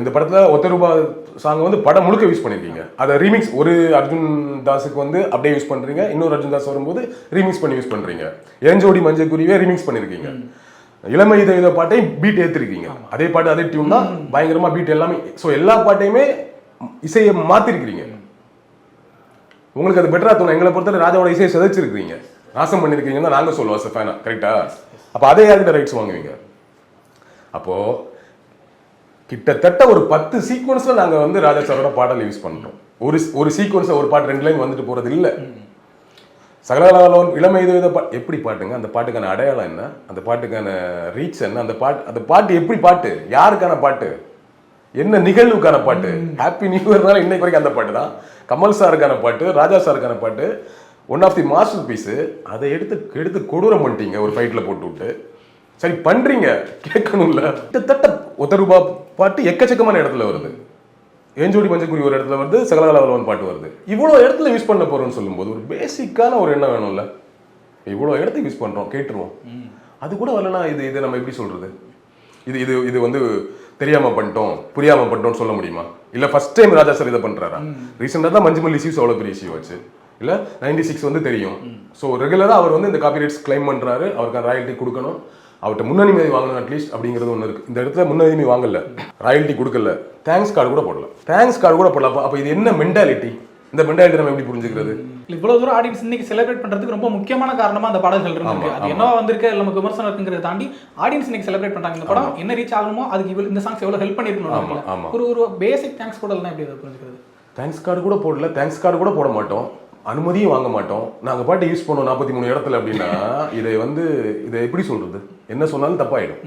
இந்த படத்துல ஒத்த ரூபா சாங் வந்து படம் முழுக்க யூஸ் பண்ணிருக்கீங்க. அதை ரீமிக்ஸ் ஒரு அர்ஜுன் தாஸுக்கு வந்து அப்படியே யூஸ் பண்றீங்க, இன்னொரு அர்ஜுன் தாஸ் வரும்போது ரீமிக்ஸ் பண்ணி யூஸ் பண்றீங்க. ஏஞ்சோடி மஞ்சள் குருவியே ரீமிக்ஸ் பண்ணிருக்கீங்க. இளமை இத பாட்டையும் பீட் ஏத்திருக்கீங்க, அதே பாட்டு அதே டியூன் தான், பயங்கரமா பீட் எல்லாமே. ஸோ எல்லா பாட்டையுமே இசையை மாத்திருக்கிறீங்க. உங்களுக்கு அது பெட்டரா தோணும். எங்களை பொறுத்தவரை ராஜாவோட இசையை சிதைச்சிருக்கீங்க, நாசம் பண்ணிருக்கீங்கன்னு தான் நாங்க சொல்லுவோம் சார் ஃபேனா. கரெக்டா? அப்ப அதே யார்கிட்ட ரைட்ஸ் வாங்குவீங்க? அப்போ கிட்டத்தட்ட ஒரு 10 சீக்வன்ஸ்ல நாங்க வந்து ராஜா சாரோட பாடல் யூஸ் பண்றோம். ஒரு சீக்வன்ஸ் ஒரு பாட்டு 2 லைன் வந்துட்டு போறது இல்ல. சகலகலாவலவன் இளமை இது எப்படி பாட்டுங்க? அந்த பாட்டுக்கான அடையாளம் என்ன? அந்த பாட்டுக்கான ரீச் என்ன? அந்த பாட்டு எப்படி பாட்டு? யாருக்கான பாட்டு? என்ன நிகழ்வுக்கான பாட்டு? ஹாப்பி நியூ இயர்னால இன்னைக்கு வரைக்கும் அந்த பாட்டு தான். கமல் சாருக்கான பாட்டு, ராஜா சாருக்கான பாட்டு, one of the masterpiece. அதை எடுத்து கொடூரம் பண்ணிட்டீங்க ஒரு ஃபைட்ல போட்டு விட்டு. சரி பண்றீங்க, கேட்கணும்ல. கிட்டத்தட்ட ஒத்த ரூபா பாட்டு எக்கச்சக்கமான இடத்துல வருது, ஏஞ்சோடி மஞ்சக்குரி ஒரு இடத்துல வருது, சகலகலாவலவன் பாட்டு வருது. இவ்வளவு இடத்துல யூஸ் பண்ண போறோம்னு சொல்லும்போது ஒரு பேசிக்கான ஒரு எண்ணம் வேணும்ல. இவ்வளவு இடத்துக்கு யூஸ் பண்றோம், கேட்டுருவோம். அது கூட வரலன்னா இது நம்ம எப்படி சொல்றது? இது வந்து தெரியாம பண்ணிட்டோம், புரியாம பண்ணிட்டோம்னு சொல்ல முடியுமா? இல்ல ஃபர்ஸ்ட் டைம் ராஜா சார் இதை பண்றாரா? ரீசெண்டா தான் மஞ்சுமல் இஷ்யூஸ் அவ்வளவு பெரிய இஷ்யூ ஆச்சு இல்ல. 96 வந்து தெரியும். ஸோ ரெகுலரா அவர் வந்து இந்த காப்பிரைட்ஸ் கிளைம் பண்றாரு, அவருக்கு ராயல்ட்டி கொடுக்கணும், அவர்கிட்ட முன்னுரிமை வாங்கணும் அட்லீஸ்ட் அப்படிங்கிறது ஒன்று இருக்கு. இந்த இடத்துல முன்னுரிமை வாங்கல, ராயல்ட்டி கொடுக்கல, தேங்க்ஸ் கார்டு கூட போடல. அப்ப இது என்ன மென்டாலிட்டி? இந்த மென்டாலிட்டி நம்ம எப்படி புரிஞ்சுக்கிறது? இவ்வளவு தூரம் ஆடியன்ஸ் இன்னைக்கு செலிப்ரேட் பண்றதுக்கு ரொம்ப முக்கியமான காரணமா அந்த பாடல்கள் இருக்கு. அது என்னவா வந்திருக்கு, நமக்கு விமர்சனம் இருக்குங்கிறத தாண்டி ஆடியன்ஸ் இன்னைக்கு செலிப்ரேட் பண்றாங்க. இந்த படம் என்ன ரீச் ஆகணுமோ அதுக்கு இந்த சாங்ஸ் எவ்வளவு ஹெல்ப் பண்ணிருக்கணும். ஒரு பேசிக் தேங்க்ஸ் கூட இல்லைன்னா எப்படி புரிஞ்சுக்கிறது? தேங்க்ஸ் கார்டு கூட போடல, தேங்க்ஸ் கார்டு கூட போட மாட்டோம், அனுமதியும் வாங்க மாட்டோம், நாங்க பாட்டு யூஸ் பண்ணுவோம் 43 இடத்துல அப்படின்னா இதை எப்படி சொல்றது? என்ன சொன்னாலும் தப்பாயிடும்.